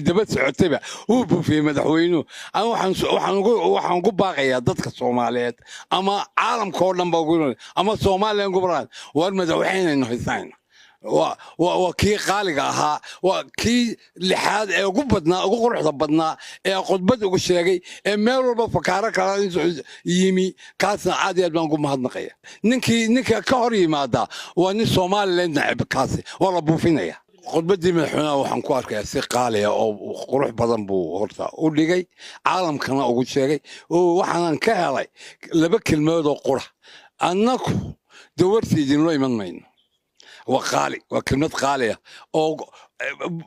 daba socotayba uu buufiyey madaxweynuhu. Aan waxaan ugu baaqayaa dadka Soomaaliyeed ama caalamka oo dhan ba ugu ama Soomaaliya gobolada war madaxweyneyna haysayna waa kii qaaliga ahaa waa kii lixaad ee ugu badnaa ugu quruxda badnaa ee khudbad ugu sheegay ee meel walba fakaaro kala yimi kaasna aad iyo aad baan ugu mahadnaqaya ninka ka hor yimaada waa nin Soomaaliland nacab kaasi waa la buufinaya khudbadii madaxweynaha waxaan ku arkayaa si qaali ah oo qurux badan buu horta u dhigay caalamkana ugu sheegay oo waxaan ka helay laba kelmadood oo qura annaku dawartiidin loo iman mayno وقالي وكلمة قالية أو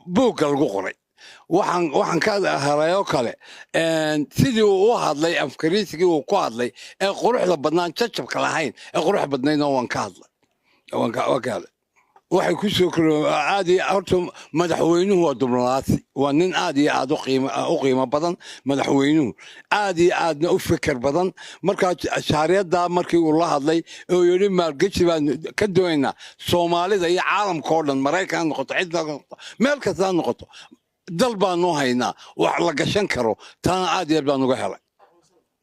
بوك القري وحن كذا هرايو كله سيدي واحد لي أفكاريسي وقاد لي قروح لبنان تشوف كلاهين قروح بدنين وان كاد لي وان waxay ku soo koro aadi horta madaxweynuhu waa diblomaasi waa nin aadi aad u qiimo badan madaxweynuhu aadi aadna u fikir badan marka shaariyada markii uu la hadlay oo yiri maalgashi baan ka doonaynaa Soomaalida iyo caalamka oo dhan Mareykan noqoto cidda meel kasta noqoto dal baan noo haynaa wax la gashan karo tan aadi baan uga helay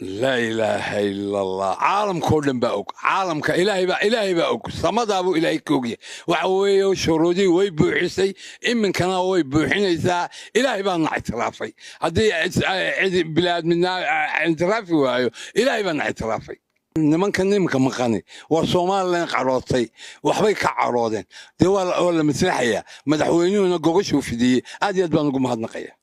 لا إله إلا الله عالم كلهم بأوك عالم إلهي بأوك صمد أبو إلهي كوجي وعوي وشرودي ويبوحسي إمن كان ويبوحين إذا إلهي بان اعترافي هذه بلاد منا اعترافي وهايو إلهي بان اعترافي نمان كان نمك مقاني وصومال لين قرارتي وحبي كعرودين دي ولا مسرحية مدحوينيون جوجش وفدي هذه بان نقوم هاد نقية